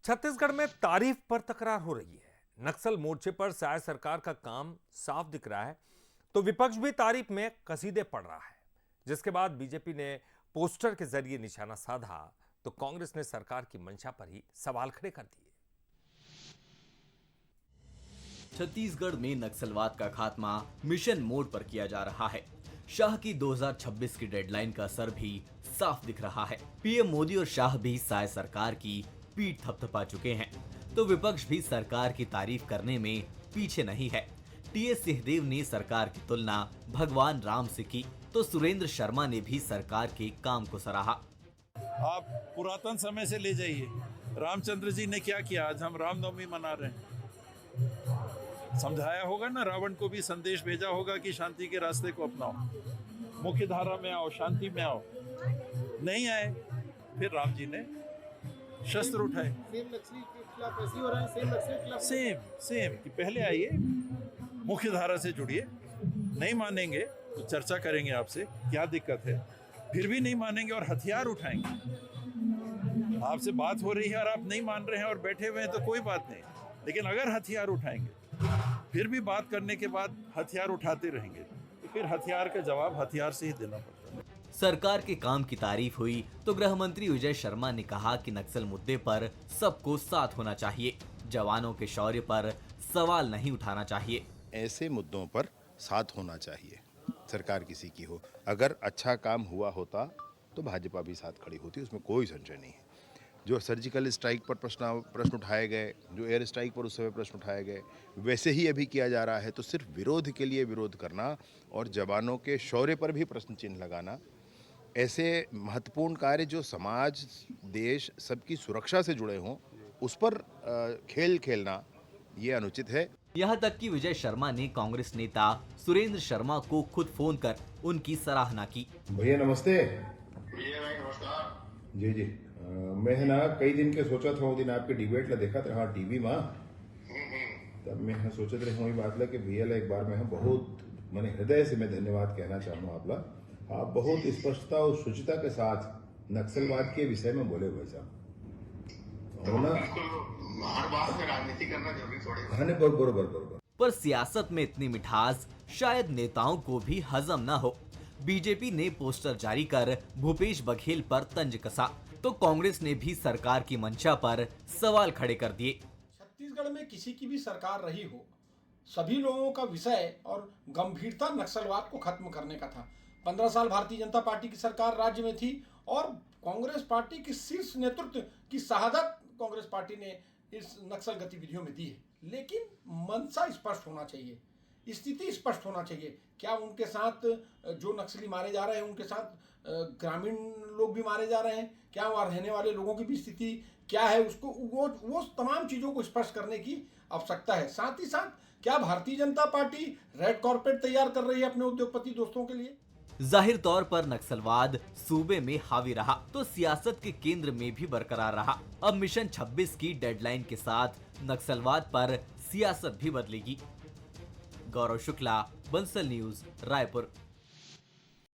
छत्तीसगढ़ में तारीफ पर तकरार हो रही है। नक्सल मोर्चे पर साय सरकार का काम साफ दिख रहा है तो विपक्ष भी तारीफ में कसीदे पड़ रहा है। जिसके बाद बीजेपी ने पोस्टर के जरिए निशाना साधा तो कांग्रेस ने सरकार की मंशा पर ही सवाल खड़े कर दिए। छत्तीसगढ़ में नक्सलवाद का खात्मा मिशन मोड पर किया जा रहा है। शाह की 2026 की डेडलाइन का असर भी साफ दिख रहा है। पीएम मोदी और शाह भी साय सरकार की पीठ थपथपा चुके हैं तो विपक्ष भी सरकार की तारीफ करने में पीछे नहीं है। टीएस सिंहदेव ने सरकार की तुलना भगवान राम से की तो सुरेंद्र शर्मा ने भी सरकार के काम को सराहा। आप पुरातन समय से ले जाइए, रामचंद्र जी ने क्या किया, आज हम रामनवमी मना रहे हैं। समझाया होगा ना, रावण को भी संदेश भेजा होगा कि शांति के रास्ते को अपनाओ, मुख्य धारा में आओ, शांति में आओ। नहीं आए, फिर राम जी ने शस्त्र उठाए। सेम कि पहले आइए, मुख्य धारा से जुड़िए। नहीं मानेंगे तो चर्चा करेंगे आपसे, क्या दिक्कत है। फिर भी नहीं मानेंगे और हथियार उठाएंगे। आपसे बात हो रही है और आप नहीं मान रहे हैं और बैठे हुए हैं तो कोई बात नहीं, लेकिन अगर हथियार उठाएंगे फिर भी बात करने के बाद हथियार उठाते रहेंगे तो फिर हथियार का जवाब हथियार से ही देना पड़ता है। सरकार के काम की तारीफ हुई तो गृह मंत्री विजय शर्मा ने कहा कि नक्सल मुद्दे पर सबको साथ होना चाहिए, जवानों के शौर्य पर सवाल नहीं उठाना चाहिए। ऐसे मुद्दों पर साथ होना चाहिए, सरकार किसी की हो। अगर अच्छा काम हुआ होता तो भाजपा भी साथ खड़ी होती, उसमें कोई संशय नहीं है। जो सर्जिकल स्ट्राइक पर प्रश्न उठाए गए, जो एयर स्ट्राइक पर उस समय प्रश्न उठाए गए, वैसे ही अभी किया जा रहा है। तो सिर्फ विरोध के लिए विरोध करना और जवानों के शौर्य पर भी प्रश्न चिन्ह लगाना, ऐसे महत्वपूर्ण कार्य जो समाज, देश, सबकी सुरक्षा से जुड़े हों, उस पर खेल खेलना ये अनुचित है। यहाँ तक कि विजय शर्मा ने कांग्रेस नेता सुरेंद्र शर्मा को खुद फोन कर उनकी सराहना की। भैया नमस्ते। भैया भाई नमस्कार। जी जी, मैं है ना कई दिन के सोचा था, वो दिन आपके डिबेट ला देखा था, हाँ टीवी में, तब मैं सोचत रही हूँ बात ला कि भैया ला एक बार मैं बहुत मैंने हृदय से मैं धन्यवाद कहना चाहूँ आप ला। आप बहुत स्पष्टता और शुचिता के साथ नक्सलवाद के विषय में बोले भाई साहब। हर बात में राजनीति करना जरूरी थोड़ी है। हाँ, बरोबर। पर सियासत में इतनी मिठास शायद नेताओं को भी हजम न हो। बीजेपी ने पोस्टर जारी कर भूपेश बघेल पर तंज कसा तो कांग्रेस ने भी सरकार की मंशा पर सवाल खड़े कर दिए। छत्तीसगढ़ में किसी की भी सरकार रही हो, सभी लोगों का विषय और गंभीरता नक्सलवाद को खत्म करने का था। 15 साल भारतीय जनता पार्टी की सरकार राज्य में थी और कांग्रेस पार्टी की शीर्ष नेतृत्व की शहादत कांग्रेस पार्टी ने इस नक्सल गतिविधियों में दी है। लेकिन मंशा स्पष्ट होना चाहिए, स्थिति स्पष्ट होना चाहिए। क्या उनके साथ जो नक्सली मारे जा रहे हैं उनके साथ ग्रामीण लोग भी मारे जा रहे हैं? क्या वहाँ रहने वाले लोगों की भी स्थिति क्या है, उसको वो तमाम चीज़ों को स्पष्ट करने की आवश्यकता है। साथ ही साथ क्या भारतीय जनता पार्टी रेड कॉर्पेट तैयार कर रही है अपने उद्योगपति दोस्तों के लिए? जाहिर तौर पर नक्सलवाद सूबे में हावी रहा तो सियासत के केंद्र में भी बरकरार रहा। अब मिशन 26 की डेडलाइन के साथ नक्सलवाद पर सियासत भी बदलेगी। गौरव शुक्ला, बंसल न्यूज, रायपुर।